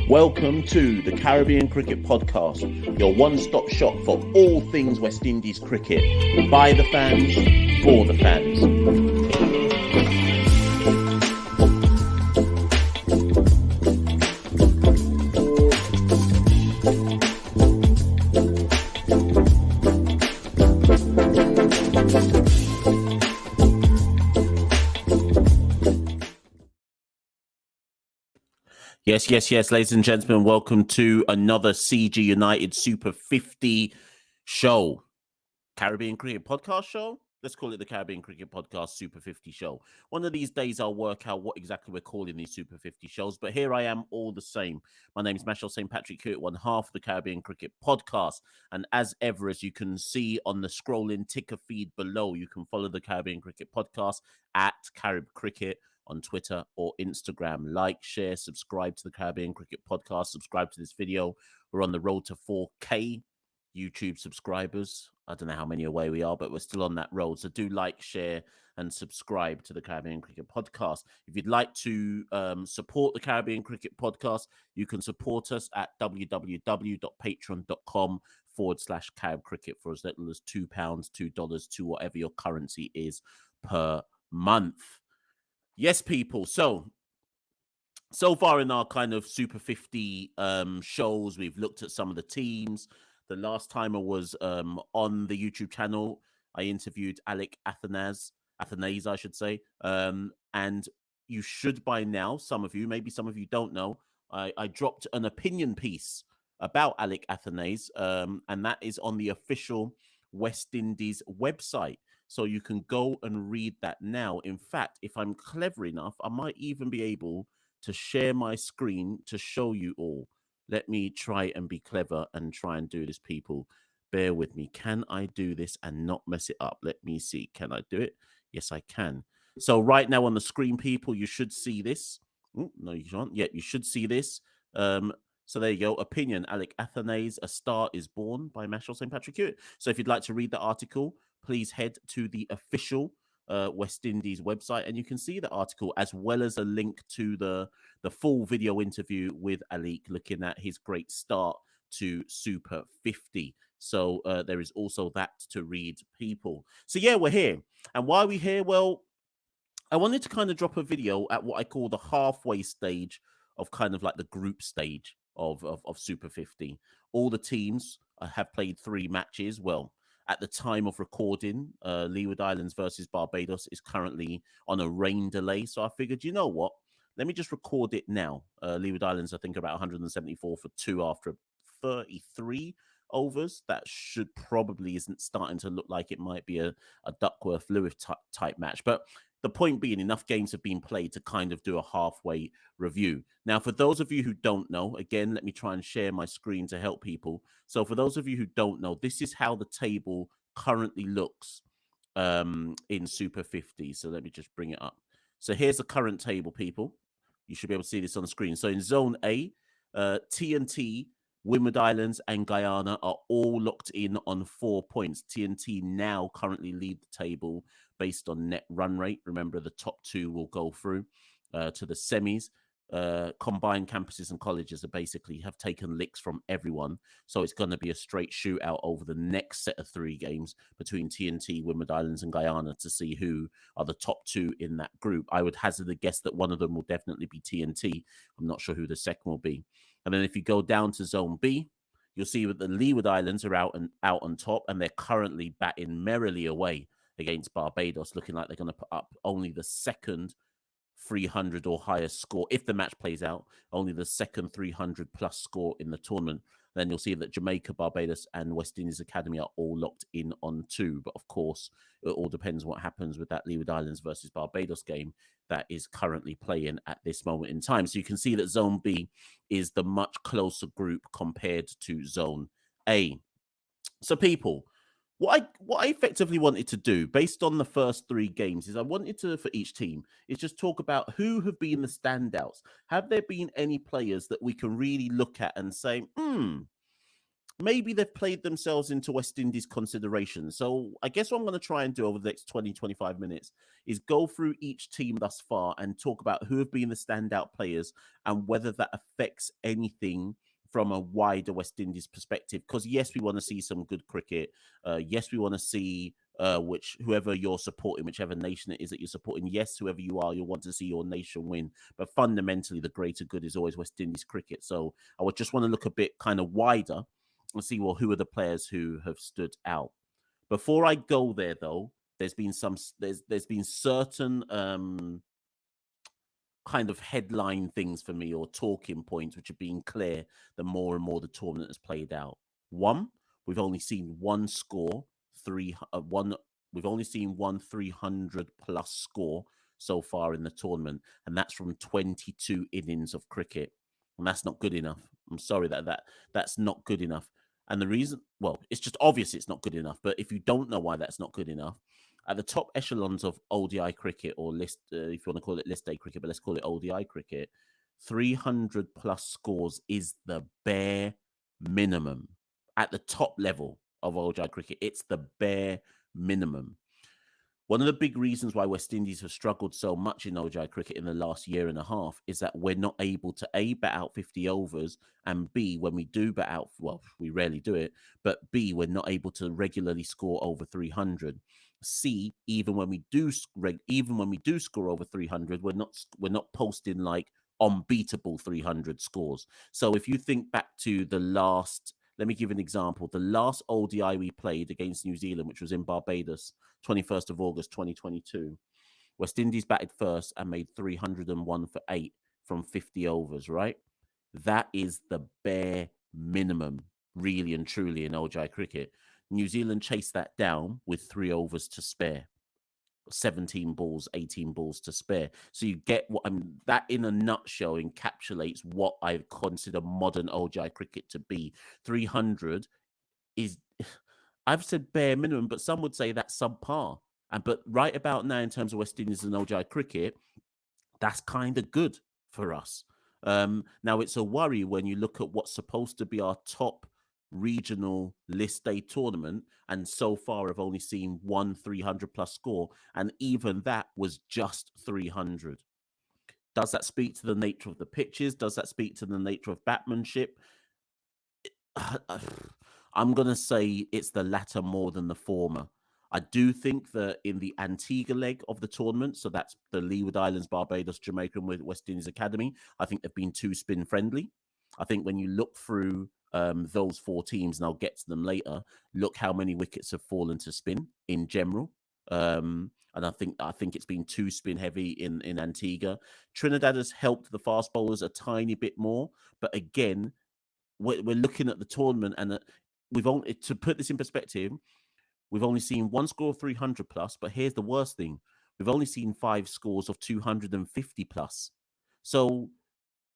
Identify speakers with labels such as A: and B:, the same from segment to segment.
A: Welcome to the Caribbean Cricket Podcast, your one-stop shop for all things West Indies cricket. By the fans, for the fans. Yes, ladies and gentlemen, welcome to another CG United Super50 show. Caribbean Cricket Podcast show? Let's call it the Caribbean Cricket Podcast Super50 show. One of these days I'll work out what exactly we're calling these Super50 shows, but here I am all the same. My name is Machel St. Patrick Hewitt, one half of the Caribbean Cricket Podcast. And as ever, as you can see on the scrolling ticker feed below, you can follow the Caribbean Cricket Podcast at Carib Cricket on Twitter or Instagram. Like, share, subscribe to the Caribbean Cricket Podcast, subscribe to this video. We're on the road to 4K YouTube subscribers. I don't know how many away we are, but we're still on that road. So do like, share, and subscribe to the Caribbean Cricket Podcast. If you'd like to support the Caribbean Cricket Podcast, you can support us at www.patreon.com/Carib Cricket for as little as £2, $2 to whatever your currency is per month. Yes, people. So far in our kind of Super 50 shows, we've looked at some of the teams. The last time I was on the YouTube channel, I interviewed Alec Athanase, I should say. And you should by now, some of you, maybe some of you don't know, I dropped an opinion piece about Alec Athanase, and that is on the official West Indies website. So you can go and read that now. In fact, if I'm clever enough, I might even be able to share my screen to show you all. Let me try and be clever and try and do this, people. Bear with me. Can I do this and not mess it up? Let me see. Can I do it? Yes, I can. So right now on the screen, people, you should see this. Ooh, no, you can't. Yeah, you should see this. So there you go. Opinion, Alec Athanase, A Star is Born by Machel St. Patrick Hewitt. So if you'd like to read the article, please head to the official West Indies website and you can see the article as well as a link to the full video interview with Alec looking at his great start to Super 50. So there is also that to read, people. So yeah, we're here. And why are we here? Well, I wanted to kind of drop a video at what I call the halfway stage of kind of like the group stage of Super 50. All the teams have played 3 matches. Well, at the time of recording, Leeward Islands versus Barbados is currently on a rain delay. So I figured, you know what? Let me just record it now. Leeward Islands, I think, about 174 for 2 after 33 overs. That should probably isn't starting to look like it might be a Duckworth-Lewis type match. But the point being, enough games have been played to kind of do a halfway review. Now, for those of you who don't know, again, let me try and share my screen to help people. So for those of you who don't know, this is how the table currently looks in Super 50. So let me just bring it up. So here's the current table, people. You should be able to see this on the screen. So in Zone A, TNT, Windward Islands and Guyana are all locked in on 4 points. TNT now currently lead the table based on net run rate. Remember, the top 2 will go through to the semis. Combined campuses and colleges are basically have taken licks from everyone. So it's going to be a straight shootout over the next set of 3 games between TNT, Windward Islands and Guyana to see who are the top 2 in that group. I would hazard a guess that one of them will definitely be TNT. I'm not sure who the second will be. And then if you go down to Zone B, you'll see that the Leeward Islands are out on top, and they're currently batting merrily away against Barbados, looking like they're going to put up only the second 300 or higher score. If the match plays out, only the second 300 plus score in the tournament. Then you'll see that Jamaica, Barbados, and West Indies Academy are all locked in on 2. But of course, it all depends what happens with that Leeward Islands versus Barbados game that is currently playing at this moment in time. So you can see that Zone B is the much closer group compared to Zone A. So people, what I effectively wanted to do based on the first 3 games is I wanted to, for each team, is just talk about who have been the standouts. Have there been any players that we can really look at and say, maybe they've played themselves into West Indies consideration. So I guess what I'm going to try and do over the next 20, 25 minutes is go through each team thus far and talk about who have been the standout players and whether that affects anything from a wider West Indies perspective. Because yes, we want to see some good cricket. Yes, we want to see whoever you're supporting, whichever nation it is that you're supporting. Yes, whoever you are, you'll want to see your nation win. But fundamentally, the greater good is always West Indies cricket. So I would just want to look a bit kind of wider and see, well, who are the players who have stood out. Before I go there, though, there's been certain kind of headline things for me, or talking points, which have been clear the more and more the tournament has played out. One, we've only seen one score, we've only seen one 300 plus score so far in the tournament, and that's from 22 innings of cricket. And that's not good enough. I'm sorry that's not good enough. And the reason, well, it's just obvious it's not good enough. But if you don't know why that's not good enough, at the top echelons of ODI cricket, or list, if you want to call it list A cricket, but let's call it ODI cricket, 300 plus scores is the bare minimum. At the top level of ODI cricket, it's the bare minimum. One of the big reasons why West Indies have struggled so much in ODI cricket in the last year and a half is that we're not able to A, bat out 50 overs, and B, when we do bat out, well, we rarely do it, but B, we're not able to regularly score over 300. C, even when we do score over 300, we're not posting like unbeatable 300 scores. So if you think back to the last, let me give an example. The last ODI we played against New Zealand, which was in Barbados, 21st of August, 2022, West Indies batted first and made 301 for 8 from 50 overs, right? That is the bare minimum, really and truly, in ODI cricket. New Zealand chased that down with 3 overs to spare. 17 balls, 18 balls to spare. So you get what that in a nutshell encapsulates what I consider modern ODI cricket to be. 300 is, I've said bare minimum, but some would say that's subpar. But right about now, in terms of West Indies and ODI cricket, that's kind of good for us. Now it's a worry when you look at what's supposed to be our top regional list day tournament, and so far I've only seen one 300 plus score, and even that was just 300. Does that speak to the nature of the pitches? Does that speak to the nature of batsmanship? I'm going to say it's the latter more than the former. I do think that in the Antigua leg of the tournament, so that's the Leeward Islands, Barbados, Jamaica, and West Indies Academy, I think they've been too spin friendly. I think when you look through those 4 teams, and I'll get to them later, look how many wickets have fallen to spin in general. And I think it's been too spin heavy in Antigua. Trinidad has helped the fast bowlers a tiny bit more, but again, we're looking at the tournament, and we've only, to put this in perspective, we've only seen one score of 300 plus, but here's the worst thing. We've only seen 5 scores of 250 plus. So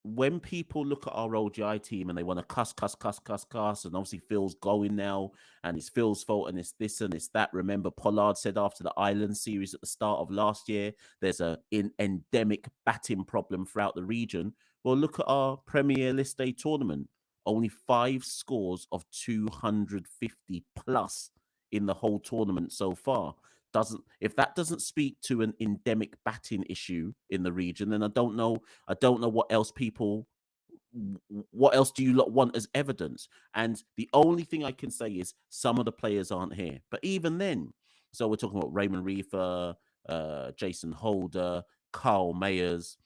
A: when people look at our ODI team and they want to cuss, and obviously Phil's going now, and it's Phil's fault, and it's this and it's that. Remember, Pollard said after the Island series at the start of last year, there's an endemic batting problem throughout the region. Well, look at our Premier List Day tournament. Only 5 scores of 250 plus in the whole tournament so far. If that doesn't speak to an endemic batting issue in the region, then I don't know what else do you lot want as evidence? And the only thing I can say is some of the players aren't here. But even then, so we're talking about Raymond Reefer, Jason Holder, Carl Mayers,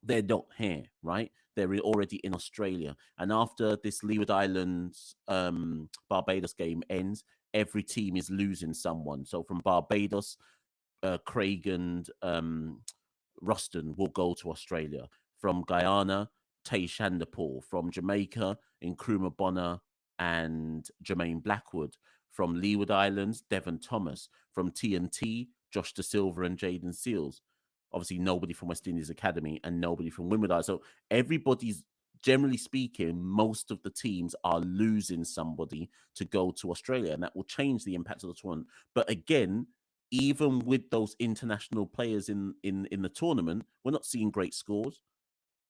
A: they're not here, right? They're already in Australia. And after this Leeward Islands Barbados game ends, every team is losing someone. So from Barbados, Craig and Ruston will go to Australia. From Guyana, Tay Shandapur. From Jamaica, Nkrumah Bonner and Jermaine Blackwood. From Leeward Islands, Devon Thomas. From TNT, Josh De Silva and Jaden Seals. Obviously, nobody from West Indies Academy and nobody from Windward Islands. So everybody's, generally speaking, most of the teams are losing somebody to go to Australia, and that will change the impact of the tournament. But again, even with those international players in the tournament, we're not seeing great scores.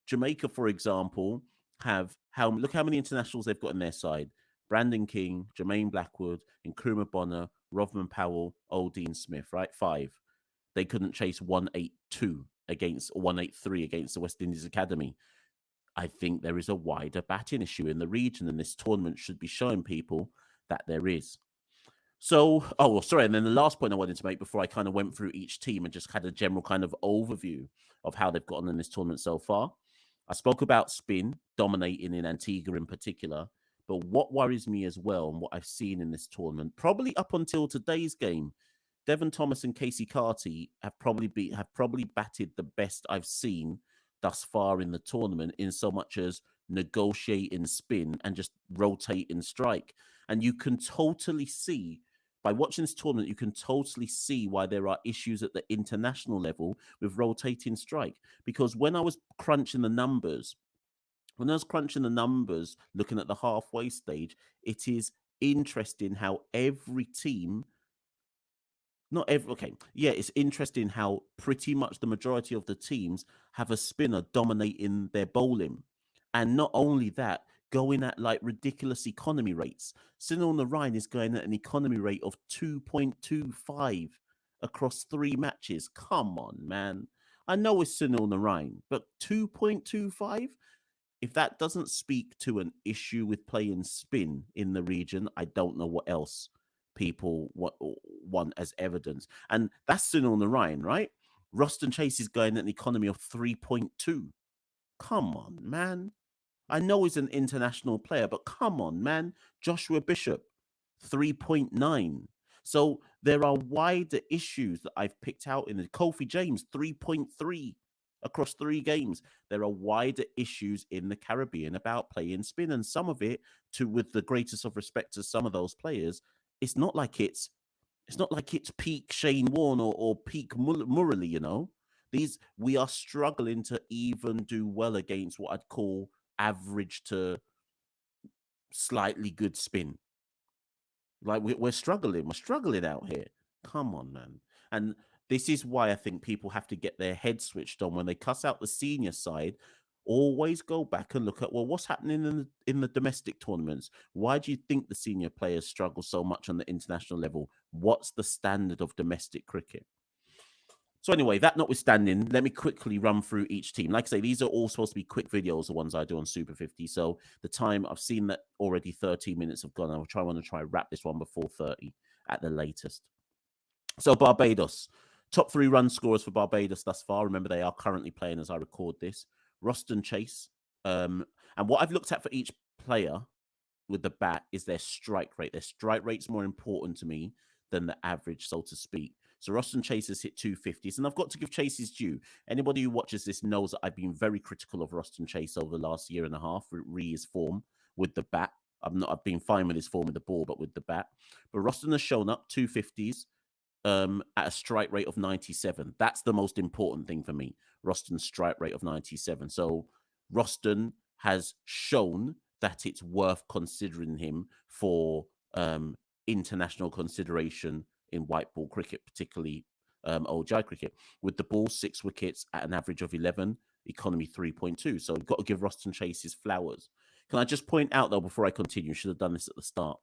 A: Jamaica, for example, look how many internationals they've got on their side. Brandon King, Jermaine Blackwood, Nkrumah Bonner, Rovman Powell, Dean Smith, right? 5. They couldn't chase 182 against, or 183 against the West Indies Academy. I think there is a wider batting issue in the region, and this tournament should be showing people that there is. So, sorry. And then the last point I wanted to make before I kind of went through each team and just had a general kind of overview of how they've gotten in this tournament so far. I spoke about spin dominating in Antigua in particular, but what worries me as well, and what I've seen in this tournament, probably up until today's game, Devon Thomas and Casey Carty have probably batted the best I've seen thus far in the tournament, in so much as negotiating spin and just rotating strike. And you can totally see, by watching this tournament, you can totally see why there are issues at the international level with rotating strike. Because when I was crunching the numbers, looking at the halfway stage, it is interesting how every team, it's interesting how pretty much the majority of the teams have a spinner dominating their bowling. And not only that, going at like ridiculous economy rates. Sunil Narayan is going at an economy rate of 2.25 across 3 matches. Come on, man. I know it's Sunil Narayan, but 2.25? If that doesn't speak to an issue with playing spin in the region, I don't know what else people want as evidence. And that's Sunil Narayan, right? Roston Chase is going at an economy of 3.2. Come on, man. I know he's an international player, but come on, man. Joshua Bishop, 3.9. So there are wider issues that I've picked out in it. Kofi James, 3.3 across 3 games. There are wider issues in the Caribbean about playing spin, and some of it, with the greatest of respect to some of those players, it's not like it's peak Shane Warne or peak Murali, you know. We are struggling to even do well against what I'd call average to slightly good spin. Like we're struggling out here. Come on, man. And this is why I think people have to get their head switched on when they cuss out the senior side. Always go back and look at, well, what's happening in the domestic tournaments? Why do you think the senior players struggle so much on the international level? What's the standard of domestic cricket? So anyway, that notwithstanding, let me quickly run through each team. Like I say, these are all supposed to be quick videos, the ones I do on Super 50. So the time, I've seen that already 30 minutes have gone. I want to try wrap this one before 30 at the latest. So Barbados, top 3 run scorers for Barbados thus far. Remember, they are currently playing as I record this. Roston Chase. And what I've looked at for each player with the bat is their strike rate. Their strike rate's more important to me than the average, so to speak. So Roston Chase has hit 250s, and I've got to give Chase his due. Anybody who watches this knows that I've been very critical of Roston Chase over the last year and a half, his form with the bat. I've been fine with his form with the ball, but with the bat. But Roston has shown up 250s at a strike rate of 97. That's the most important thing for me. Roston's strike rate of 97. So Roston has shown that it's worth considering him for international consideration in white ball cricket, particularly ODI cricket. With the ball, 6 wickets at an average of 11, economy 3.2. So we've got to give Roston Chase his flowers. Can I just point out, though, before I continue, should have done this at the start.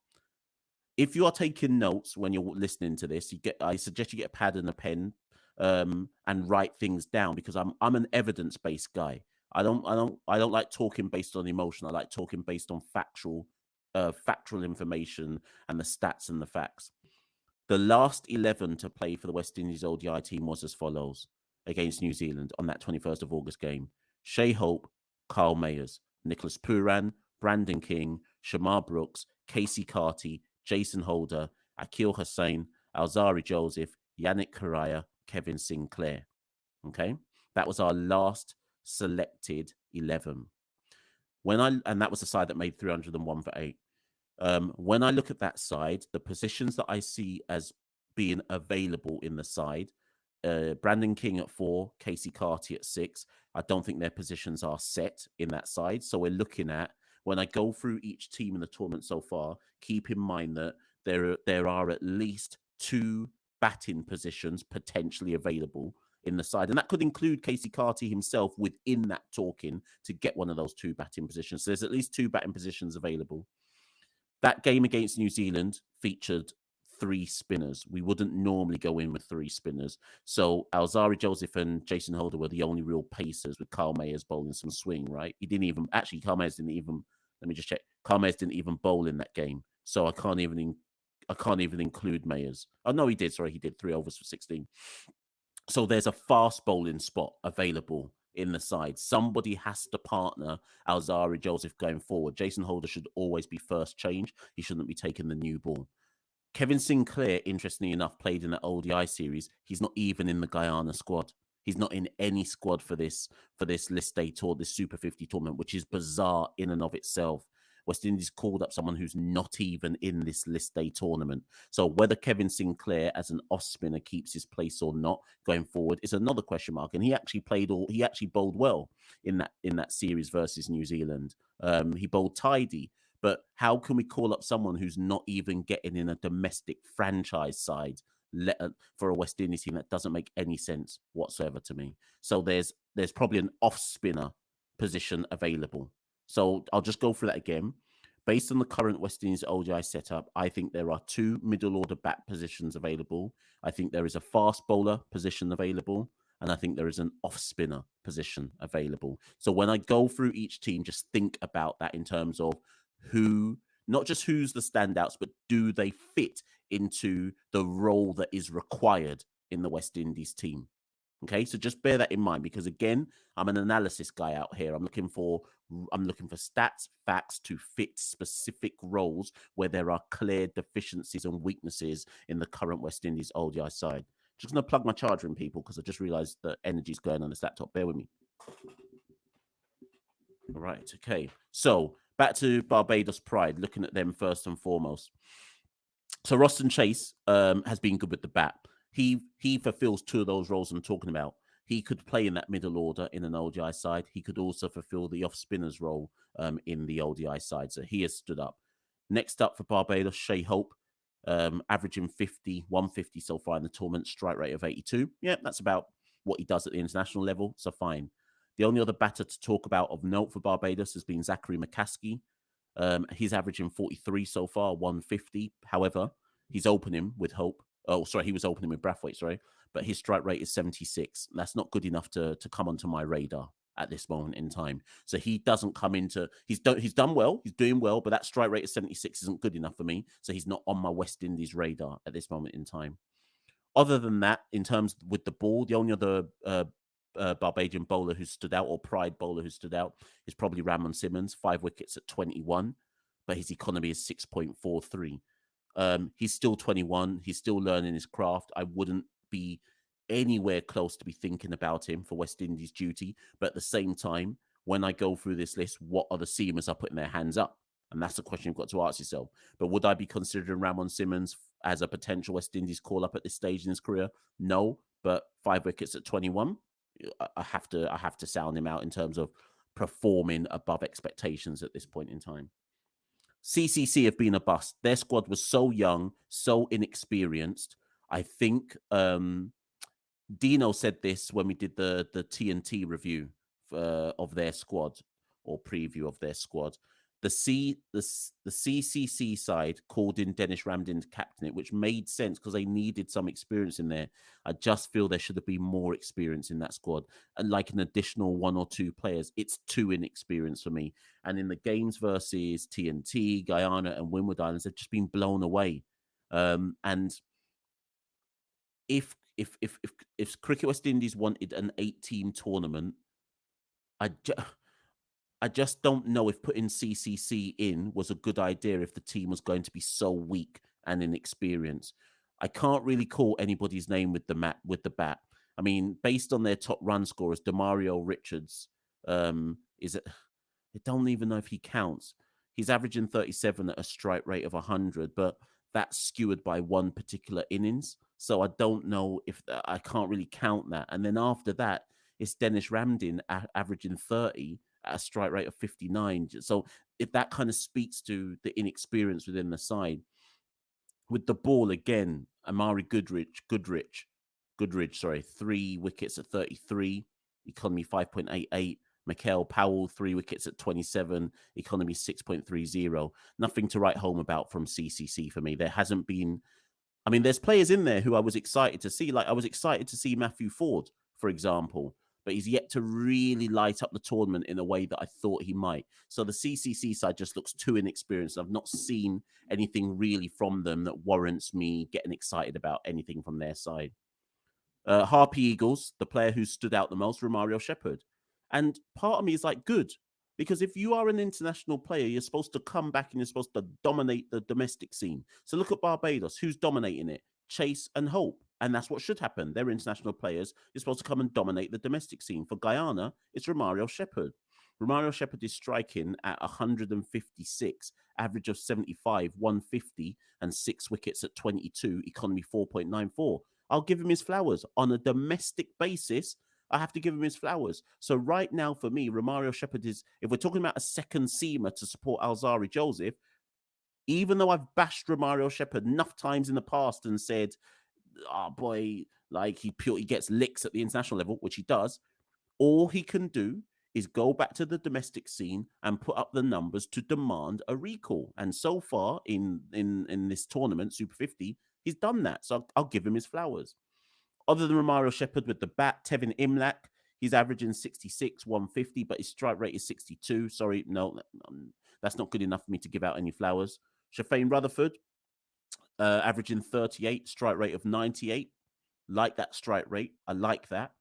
A: If you are taking notes when you're listening to this, I suggest you get a pad and a pen and write things down, because I'm an evidence-based guy. I don't like talking based on emotion. I like talking based on factual information and the stats and the facts. The last 11 to play for the West Indies ODI team was as follows against New Zealand on that 21st of August game: Shea Hope, Carl Mayers, Nicholas Pooran, Brandon King, Shamar Brooks, Casey Carty, Jason Holder, Akil Hussain, Alzari Joseph, Yannick Correa, Kevin Sinclair. Okay, that was our last selected 11. And that was the side that made 301 for 8. When I look at that side, the positions that I see as being available in the side, Brandon King at 4, Casey Carty at 6. I don't think their positions are set in that side. So we're looking at, when I go through each team in the tournament so far, keep in mind that there are at least 2 batting positions potentially available in the side. And that could include Casey Carty himself within that talking to get one of those 2 batting positions. So there's at least 2 batting positions available. That game against New Zealand featured 3 spinners. We wouldn't normally go in with 3 spinners. So Alzari Joseph and Jason Holder were the only real pacers, with Carl Mayers bowling some swing, right? He didn't even, actually, Carl Mayers didn't even, let me just check. Carl Mayers didn't even bowl in that game. So I can't even include Mayers. Oh, no, he did. Sorry, he did 3 overs for 16. So there's a fast bowling spot available in the side. Somebody has to partner Alzari Joseph going forward. Jason Holder should always be first change. He shouldn't be taking the new ball. Kevin Sinclair, interestingly enough, played in the ODI series. He's not even in the Guyana squad. He's not in any squad for this list day tour, this Super 50 tournament, which is bizarre in and of itself. West Indies called up someone who's not even in this list day tournament. So whether Kevin Sinclair as an off spinner keeps his place or not going forward is another question mark. And he actually bowled well in that series versus New Zealand. He bowled tidy. But how can we call up someone who's not even getting in a domestic franchise side for a West Indies team? That doesn't make any sense whatsoever to me. So there's probably an off spinner position available. So I'll just go through that again. Based on the current West Indies ODI setup, I think there are 2 middle order bat positions available. I think there is a fast bowler position available. And I think there is an off spinner position available. So when I go through each team, just think about that in terms of who, not just who's the standouts, but do they fit into the role that is required in the West Indies team? Okay, so just bear that in mind, because again, I'm an analysis guy out here. I'm looking for stats, facts to fit specific roles where there are clear deficiencies and weaknesses in the current West Indies ODI side. Just going to plug my charger in, people, because I just realized the energy's going on this laptop. Bear with me. All right, okay. So back to Barbados Pride, looking at them first and foremost. So Roston Chase has been good with the bat. He fulfills 2 of those roles I'm talking about. He could play in that middle order in an ODI side. He could also fulfill the off spinners role in the ODI side. So he has stood up. Next up for Barbados, Shea Hope, averaging 150 so far in the tournament, strike rate of 82. Yeah, that's about what he does at the international level. So fine. The only other batter to talk about of note for Barbados has been Zachary McCaskey. He's averaging 43 so far, 150. However, he's opening with Hope. Oh, sorry, he was opening with Brathwaite, sorry. But his strike rate is 76. That's not good enough to come onto my radar at this moment in time. So he doesn't come into, he's done well, he's doing well, but that strike rate of 76 isn't good enough for me. So he's not on my West Indies radar at this moment in time. Other than that, in terms with the ball, the only other Barbadian bowler who stood out, or Pride bowler who stood out, is probably Ramon Simmons, 5 wickets at 21, but his economy is 6.43. He's still 21. He's still learning his craft. I wouldn't be anywhere close to be thinking about him for West Indies duty. But at the same time, when I go through this list, what are the seamers are putting their hands up? And that's the question you've got to ask yourself. But would I be considering Ramon Simmons as a potential West Indies call-up at this stage in his career? No, but 5 wickets at 21, I have to sound him out in terms of performing above expectations at this point in time. CCC have been a bust. Their squad was so young, so inexperienced. I think Dino said this when we did the TNT review of their squad, or preview of their squad. The CCC side called in Dennis Ramdin to captain it, which made sense because they needed some experience in there. I just feel there should have been more experience in that squad, and like an additional 1 or 2 players. It's too inexperienced for me. And in the games versus TNT, Guyana, and Windward Islands, they've just been blown away. And if Cricket West Indies wanted an 8-team tournament, I just don't know if putting CCC in was a good idea if the team was going to be so weak and inexperienced. I can't really call anybody's name with the bat. I mean, based on their top run scorers, Demario Richards I don't even know if he counts. He's averaging 37 at a strike rate of 100, but that's skewered by one particular innings. So I don't know if I can't really count that. And then after that, it's Dennis Ramdin averaging 30 at a strike rate of 59. So if that kind of speaks to the inexperience within the side. With the ball again, Amari Goodrich, 3 wickets at 33, economy 5.88. Machel, Powell, 3 wickets at 27, economy 6.30. Nothing to write home about from CCC for me. There hasn't been, I mean, there's players in there who I was excited to see. Like I was excited to see Matthew Ford, for example, but he's yet to really light up the tournament in a way that I thought he might. So the CCC side just looks too inexperienced. I've not seen anything really from them that warrants me getting excited about anything from their side. Harpy Eagles, the player who stood out the most, Romario Shepherd. And part of me is like, good. Because if you are an international player, you're supposed to come back and you're supposed to dominate the domestic scene. So look at Barbados. Who's dominating it? Chase and Hope. And that's what should happen. They're international players. You're supposed to come and dominate the domestic scene. For Guyana, it's Romario Shepherd. Romario Shepherd is striking at 156, average of 75, 150, and 6 wickets at 22, economy 4.94. I'll give him his flowers. On a domestic basis, I have to give him his flowers. So right now, for me, Romario Shepherd is, if we're talking about a second seamer to support Alzari Joseph, even though I've bashed Romario Shepherd enough times in the past and said, oh boy, like he gets licks at the international level, which he does, all he can do is go back to the domestic scene and put up the numbers to demand a recall. And so far in this tournament, Super 50, he's done that. So I'll give him his flowers. Other than Romario Shepherd with the bat, Tevin Imlach, he's averaging 66, 150, but his strike rate is 62. Sorry, no, that's not good enough for me to give out any flowers. Shafane Rutherford, averaging 38, strike rate of 98. Like that strike rate. I like that.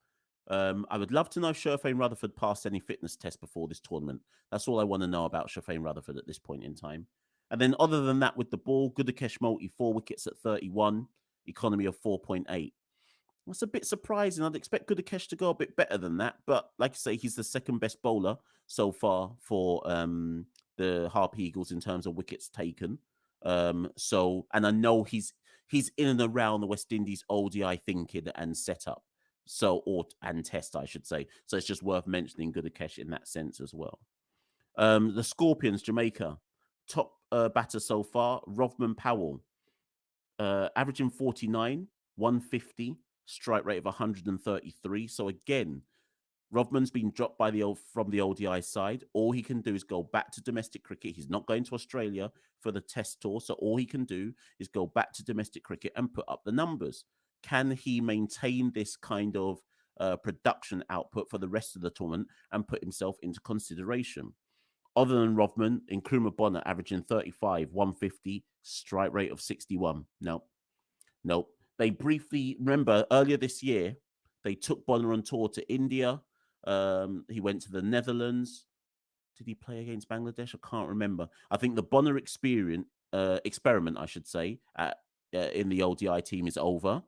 A: I would love to know if Shafane Rutherford passed any fitness test before this tournament. That's all I want to know about Shafane Rutherford at this point in time. And then other than that, with the ball, Gudakesh Multi, 4 wickets at 31, economy of 4.8. That's a bit surprising. I'd expect Gudakesh to go a bit better than that. But like I say, he's the second best bowler so far for the Harp Eagles in terms of wickets taken. And I know he's in and around the West Indies ODI thinking and setup. And test, I should say. So it's just worth mentioning Gudakesh in that sense as well. The Scorpions, Jamaica, top batter so far, Rovman Powell, averaging 49, 150, strike rate of 133. So again, Rovman's been dropped from the ODI side. All he can do is go back to domestic cricket. He's not going to Australia for the test tour. So all he can do is go back to domestic cricket and put up the numbers. Can he maintain this kind of production output for the rest of the tournament and put himself into consideration? Other than Rovman, Nkrumah Bonner averaging 35, 150, strike rate of 61. Nope. They briefly, remember earlier this year, they took Bonner on tour to India. He went to the Netherlands. Did he play against Bangladesh? I can't remember. I think the Bonner experiment, I should say, in the ODI team is over.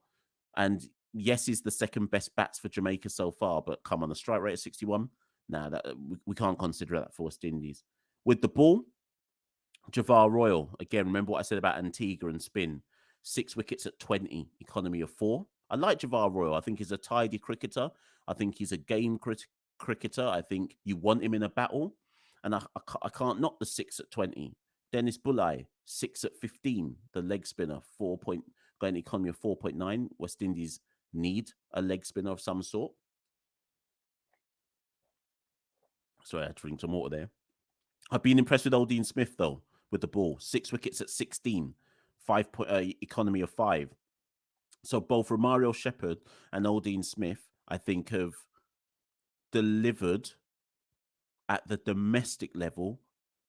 A: And yes, he's the second best bats for Jamaica so far, but come on, the strike rate of 61. We can't consider that for West Indies. With the ball, Javar Royal. Again, remember what I said about Antigua and spin. 6 wickets at 20, economy of 4. I like Javar Royal. I think he's a tidy cricketer. I think he's a game cricketer. I think you want him in a battle. And I can't knock the 6 at 20. Dennis Bulai, 6 at 15, the leg spinner, going economy of 4.9. West Indies need a leg spinner of some sort. Sorry, I had to drink some water there. I've been impressed with Aldine Smith, though, with the ball. 6 wickets at 16, economy of 5. So both Romario Shepherd and Aldine Smith, I think, have delivered at the domestic level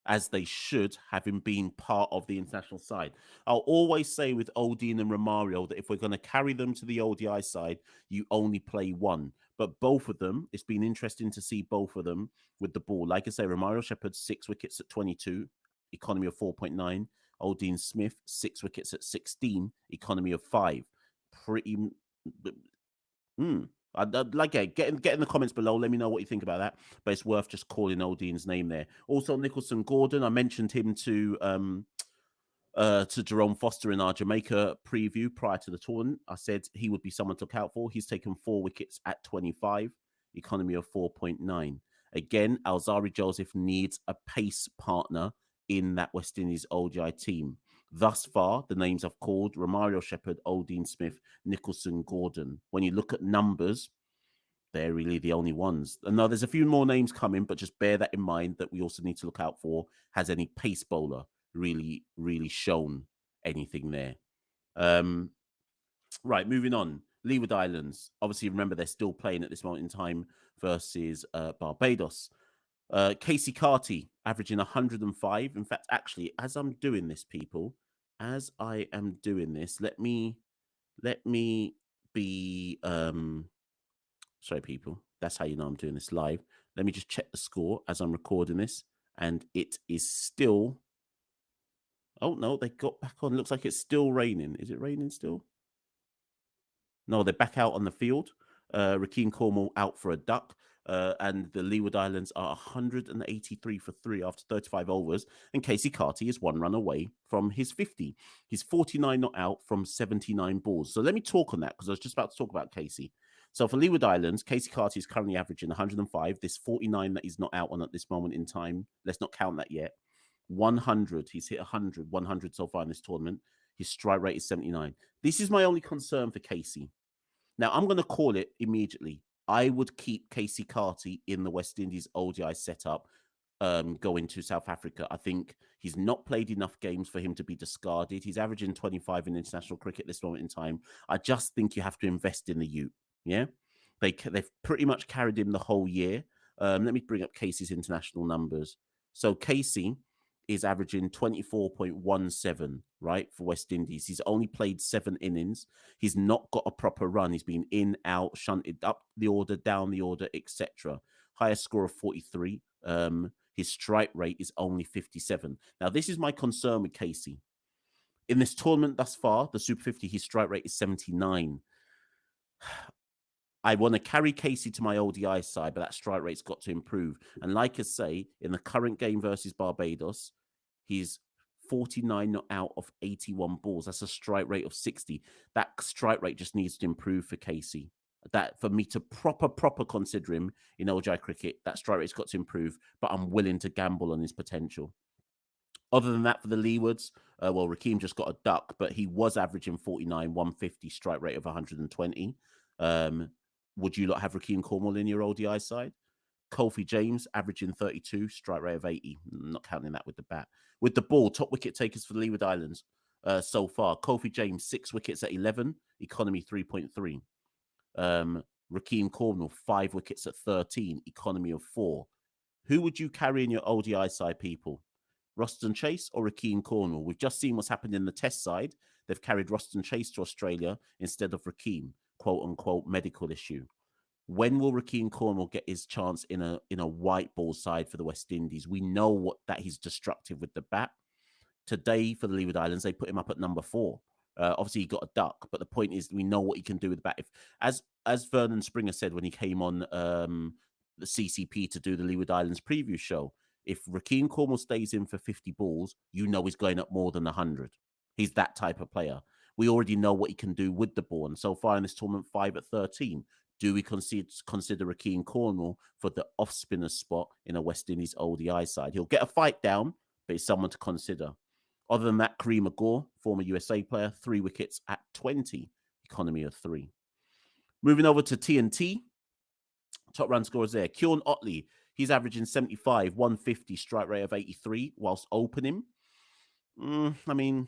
A: as they should, having been part of the international side. I'll always say with Aldine and Romario that if we're going to carry them to the ODI side, you only play one. But both of them, it's been interesting to see both of them with the ball. Like I say, Romario Shepherd, 6 wickets at 22, economy of 4.9. Aldine Smith, 6 wickets at 16, economy of 5. Pretty... I'd like get in the comments below. Let me know what you think about that. But it's worth just calling Aldine's name there. Also, Nicholson Gordon. I mentioned him to Jerome Foster in our Jamaica preview prior to the tournament. I said he would be someone to look out for. He's taken 4 wickets at 25, economy of 4.9. Again, Alzari Joseph needs a pace partner in that West Indies ODI team. Thus far, the names I've called, Romario Shepherd, Aldine Smith, Nicholson Gordon. When you look at numbers, They're really the only ones. And now there's a few more names coming, but just bear that in mind that we also need to look out for. Has any pace bowler really shown anything there? Right, moving on. Leeward Islands. Obviously, remember they're still playing at this moment in time versus Barbados. Casey Carty averaging 105. In fact, actually, as I'm doing this, people, as I am doing this, let me be sorry, people. That's how you know I'm doing this live. Let me just check the score as I'm recording this, and it is still. Oh no, they got back on. Looks like it's still raining. Is it raining still? No, they're back out on the field. Rakeem Cornwall out for a duck. And the Leeward Islands are 183 for 3 after 35 overs. And Casey Carty is 1 run away from his 50. He's 49 not out from 79 balls. So let me talk on that because I was just about to talk about Casey. So for Leeward Islands, Casey Carty is currently averaging 105. This 49 that he's not out on at this moment in time, let's not count that yet. 100. He's hit 100 so far in this tournament. His strike rate is 79. This is my only concern for Casey. Now, I'm going to call it immediately. I would keep Casey Carty in the West Indies ODI setup going to South Africa. I think he's not played enough games for him to be discarded. He's averaging 25 in international cricket at this moment in time. I just think you have to invest in the youth. Yeah, they've pretty much carried him the whole year. Let me bring up Casey's international numbers. So Casey is averaging 24.17, right, for West Indies. He's only played 7 innings. He's not got a proper run. He's been in, out, shunted up the order, down the order, etc. Highest score of 43. His strike rate is only 57. Now, this is my concern with Casey. In this tournament thus far, the Super 50, his strike rate is 79. I want to carry Casey to my ODI side, but that strike rate's got to improve. And like I say, in the current game versus Barbados, he's 49 not out of 81 balls. That's a strike rate of 60. That strike rate just needs to improve for Casey. That for me to proper consider him in ODI cricket, that strike rate's got to improve, but I'm willing to gamble on his potential. Other than that, for the Leewards, well, Rakeem just got a duck, but he was averaging 49, 150, strike rate of 120. Would you not have Rakeem Cornwall in your ODI side? Kofi James averaging 32, strike rate of 80. I'm not counting that with the bat. With the ball, top wicket takers for the Leeward Islands so far. Kofi James, 6 wickets at 11, economy 3.3. Rakeem Cornwall, 5 wickets at 13, economy of 4. Who would you carry in your ODI side, people? Roston Chase or Rakeem Cornwall? We've just seen what's happened in the test side. They've carried Roston Chase to Australia instead of Rakeem, quote unquote, medical issue. When will Rakeem Cornwall get his chance in a white ball side for the West Indies? We know that he's destructive with the bat. Today for the Leeward Islands, they put him up at number 4. Obviously, he got a duck, but the point is we know what he can do with the bat. If, as Vernon Springer said when he came on the CCP to do the Leeward Islands preview show, if Rakeem Cornwall stays in for 50 balls, you know he's going up more than 100. He's that type of player. We already know what he can do with the ball. And so far in this tournament, 5 at 13. Do we consider Rakeem Cornwall for the off-spinner spot in a West Indies ODI side? He'll get a fight down, but he's someone to consider. Other than that, Kareem Agor, former USA player, 3 wickets at 20, economy of 3. Moving over to TNT, top run scorers there. Kieran Otley, he's averaging 75, 150, strike rate of 83 whilst opening. I mean,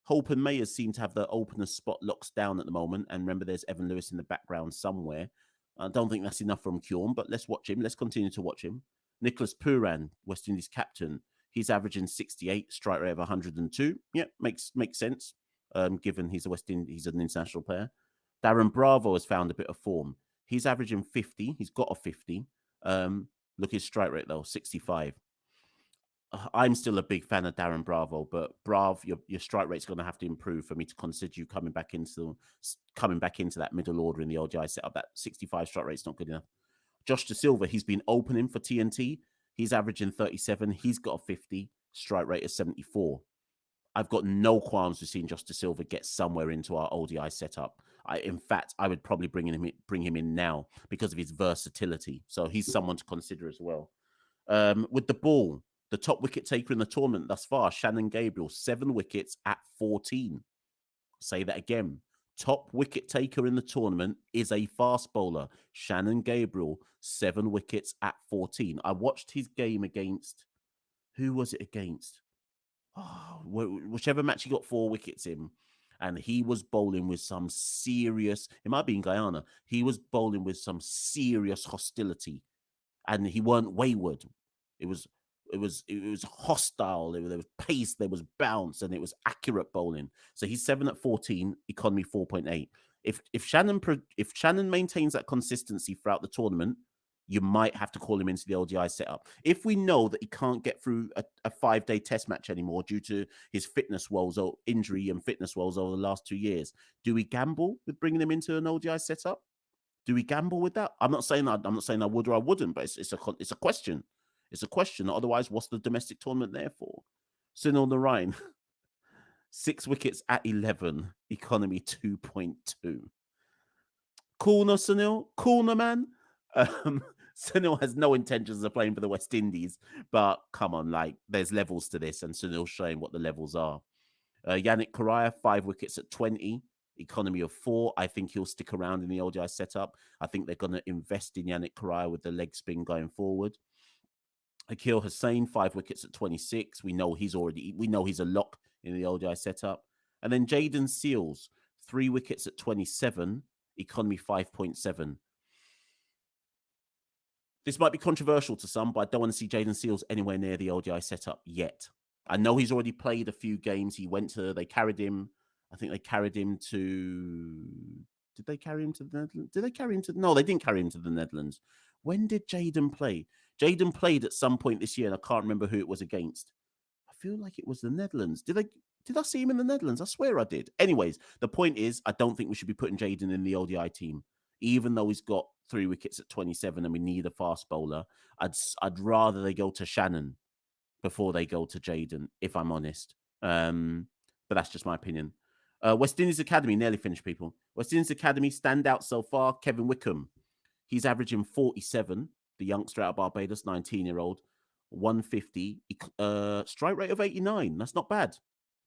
A: Hope and Mayers seem to have the opener spot locks down at the moment. And remember, there's Evan Lewis in the background somewhere. I don't think that's enough from Kieran, but let's watch him. Let's continue to watch him. Nicholas Pooran, West Indies captain. He's averaging 68, strike rate of 102. Yeah, makes sense, given he's he's an international player. Darren Bravo has found a bit of form. He's averaging 50. He's got a 50. Look at his strike rate, though, 65. I'm still a big fan of Darren Bravo, but your strike rate's going to have to improve for me to consider you coming back into that middle order in the ODI setup. That 65 strike rate's not good enough. Josh De Silva, he's been opening for TNT. He's averaging 37. He's got a 50, strike rate of 74. I've got no qualms with seeing Josh De Silva get somewhere into our ODI setup. In fact, I would probably bring him in now because of his versatility. So he's someone to consider as well. With the ball, the top wicket taker in the tournament thus far, Shannon Gabriel, 7 wickets at 14. Say that again. Top wicket taker in the tournament is a fast bowler, Shannon Gabriel, 7 wickets at 14. I watched his game against, who was it against? Oh, whichever match he got 4 wickets in, and he was bowling with some serious, it might be in Guyana, he was bowling with some serious hostility, and he weren't wayward. It was hostile. There was pace, there was bounce, and it was accurate bowling. So he's 7 at 14, economy 4.8. If Shannon maintains that consistency throughout the tournament, you might have to call him into the ODI setup. If we know that he can't get through a 5-day test match anymore due to his fitness woes or injury and fitness woes over the last 2 years, do we gamble with bringing him into an ODI setup? Do we gamble with that? I'm not saying I would or I wouldn't, but it's a question. It's a question. Otherwise, what's the domestic tournament there for? Sunil Narayan, 6 wickets at 11, economy 2.2. Coolner, Sunil. Coolner, man. Sunil has no intentions of playing for the West Indies, but come on, like, there's levels to this, and Sunil's showing what the levels are. Yannick Correa, 5 wickets at 20, economy of 4. I think he'll stick around in the ODI setup. I think they're going to invest in Yannick Correa with the leg spin going forward. Akil Hussain, 5 wickets at 26. We know he's a lock in the ODI setup. And then Jaden Seals, 3 wickets at 27, economy 5.7. This might be controversial to some, but I don't want to see Jaden Seals anywhere near the ODI setup yet. I know he's already played a few games. They carried him. I think they carried him to. Did they carry him to the Netherlands? Did they carry him to? No, they didn't carry him to the Netherlands. When did Jaden play? Jaden played at some point this year, and I can't remember who it was against. I feel like it was the Netherlands. Did I see him in the Netherlands? I swear I did. Anyways, the point is, I don't think we should be putting Jaden in the ODI team, even though he's got 3 wickets at 27 and we need a fast bowler. I'd rather they go to Shannon before they go to Jaden, if I'm honest. But that's just my opinion. West Indies Academy, nearly finished, people. West Indies Academy, standout so far, Kevin Wickham. He's averaging 47, the youngster out of Barbados, 19-year-old, 150, strike rate of 89. That's not bad.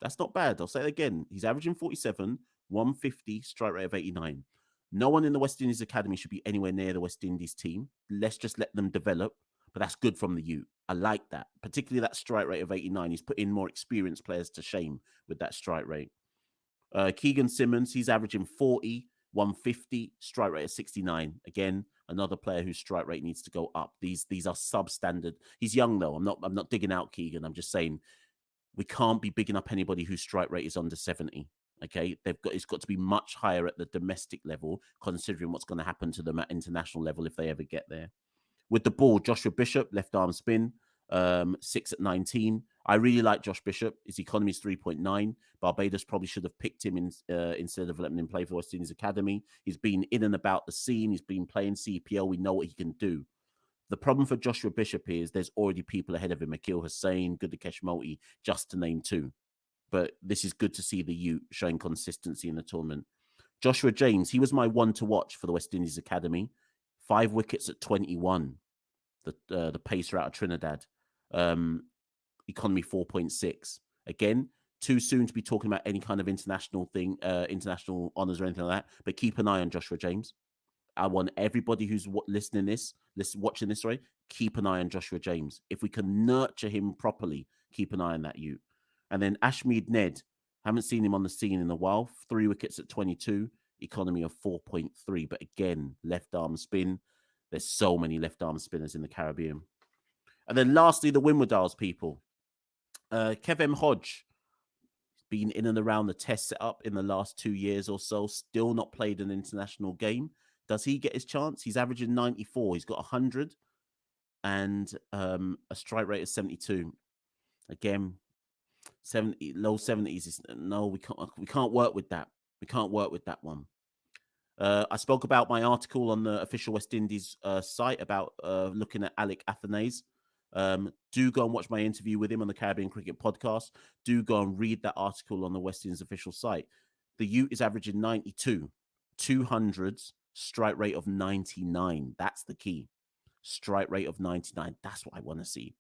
A: That's not bad. I'll say it again. He's averaging 47, 150, strike rate of 89. No one in the West Indies Academy should be anywhere near the West Indies team. Let's just let them develop. But that's good from the youth. I like that, particularly that strike rate of 89. He's put in more experienced players to shame with that strike rate. Keegan Simmons, he's averaging 40, 150, strike rate of 69. Again, another player whose strike rate needs to go up. These are substandard. He's young though. I'm not digging out Keegan. I'm just saying we can't be bigging up anybody whose strike rate is under 70. Okay, it's got to be much higher at the domestic level, considering what's going to happen to them at international level if they ever get there. With the ball, Joshua Bishop, left arm spin, 6 at 19. I really like Josh Bishop. His economy is 3.9. Barbados probably should have picked him instead of letting him play for West Indies Academy. He's been in and about the scene. He's been playing CPL. We know what he can do. The problem for Joshua Bishop is there's already people ahead of him. Akil Hussain, Gudakesh Moti, just to name 2. But this is good to see the youth showing consistency in the tournament. Joshua James, he was my one to watch for the West Indies Academy. 5 wickets at 21. The pacer out of Trinidad. Economy 4.6. Again, too soon to be talking about any kind of international thing, international honours or anything like that. But keep an eye on Joshua James. I want everybody who's watching this, keep an eye on Joshua James. If we can nurture him properly, keep an eye on that youth. And then Ashmead Ned, haven't seen him on the scene in a while. 3 wickets at 22, economy of 4.3. But again, left arm spin. There's so many left arm spinners in the Caribbean. And then lastly, the Winwardals people. Kev M. Hodge, been in and around the test setup in the last 2 years or so, still not played an international game. Does he get his chance? He's averaging 94. He's got 100 and a strike rate of 72. Again, 70, low 70s. No, we can't work with that. We can't work with that one. I spoke about my article on the official West Indies site about looking at Alec Athanase. Do go and watch my interview with him on the Caribbean Cricket Podcast. Do go and read that article on the West Indies official site. The Ute is averaging 92, 200s, strike rate of 99. That's the key. Strike rate of 99. That's what I want to see.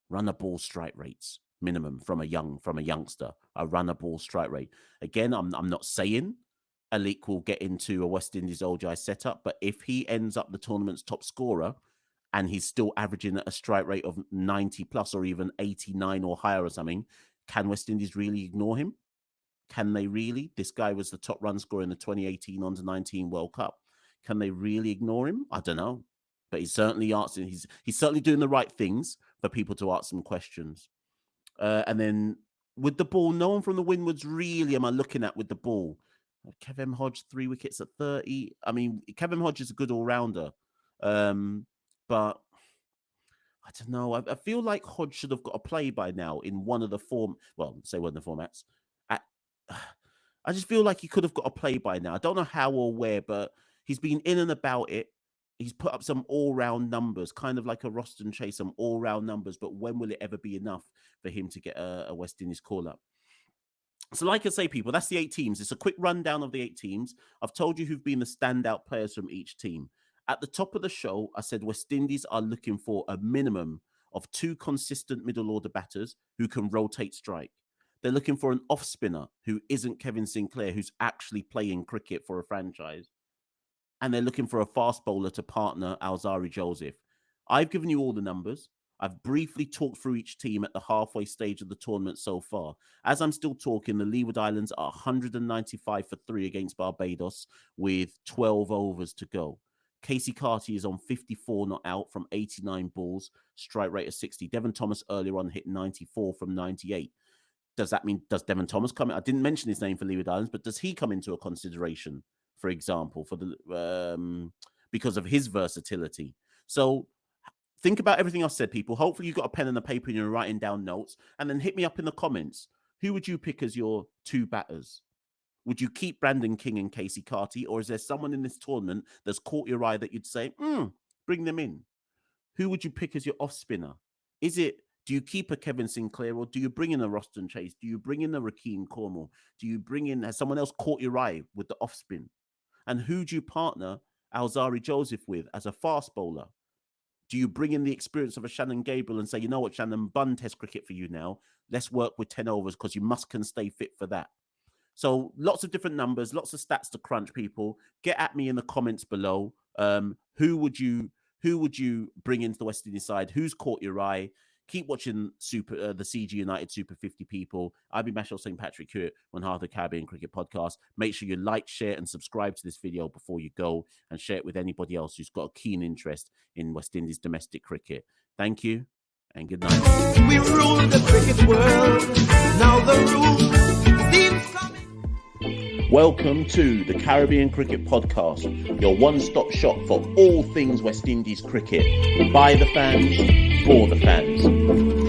A: Run a ball strike rates minimum from a youngster. A run a ball strike rate. Again, I'm not saying Alik will get into a West Indies ODI setup. But if he ends up the tournament's top scorer and he's still averaging at a strike rate of 90 plus or even 89 or higher or something, can West Indies really ignore him? Can they really? This guy was the top run scorer in the 2018 Under-19 World Cup. Can they really ignore him? I don't know. But he's certainly asking. He's certainly doing the right things for people to ask some questions. And then with the ball, no one from the Windwards really am I looking at with the ball. Kevin Hodge, 3 wickets at 30. I mean, Kevin Hodge is a good all-rounder. But I don't know. I feel like Hodge should have got a play by now in one of the one of the formats. I just feel like he could have got a play by now. I don't know how or where, but he's been in and about it. He's put up some all-round numbers, kind of like a Roston Chase, some all-round numbers. But when will it ever be enough for him to get a West Indies call-up? So like I say, people, that's the 8 teams. It's a quick rundown of the 8 teams. I've told you who've been the standout players from each team. At the top of the show, I said West Indies are looking for a minimum of 2 consistent middle-order batters who can rotate strike. They're looking for an off-spinner who isn't Kevin Sinclair, who's actually playing cricket for a franchise. And they're looking for a fast bowler to partner Alzari Joseph. I've given you all the numbers. I've briefly talked through each team at the halfway stage of the tournament so far. As I'm still talking, the Leeward Islands are 195 for 3 against Barbados with 12 overs to go. Casey Carty is on 54 not out from 89 balls, strike rate of 60. Devon Thomas earlier on hit 94 from 98. Does that mean, does Devon Thomas come in? I didn't mention his name for Leeward Islands, but does he come into a consideration, for example, for the because of his versatility? So think about everything I've said, people. Hopefully you've got a pen and a paper and you're writing down notes, and then hit me up in the comments. Who would you pick as your 2 batters? Would you keep Brandon King and Casey Carty, or is there someone in this tournament that's caught your eye that you'd say, bring them in? Who would you pick as your off spinner? Do you keep a Kevin Sinclair, or do you bring in a Roston Chase? Do you bring in a Rakeem Cornwall? Has someone else caught your eye with the off spin? And who do you partner Alzari Joseph with as a fast bowler? Do you bring in the experience of a Shannon Gabriel and say, you know what, Shannon, bun test cricket for you now. Let's work with 10 overs because you can stay fit for that. So lots of different numbers, lots of stats to crunch, people. Get at me in the comments below. Who would you bring into the West Indies side? Who's caught your eye? Keep watching the CG United Super50 people. I've been Machel St. Patrick here on Untitled Caribbean Cricket Podcast. Make sure you like, share, and subscribe to this video before you go, and share it with anybody else who's got a keen interest in West Indies domestic cricket. Thank you, and good night.
B: We rule the cricket world. Now the rules seem coming.
A: Welcome to the Caribbean Cricket Podcast, your one-stop shop for all things West Indies cricket. By the fans, for the fans.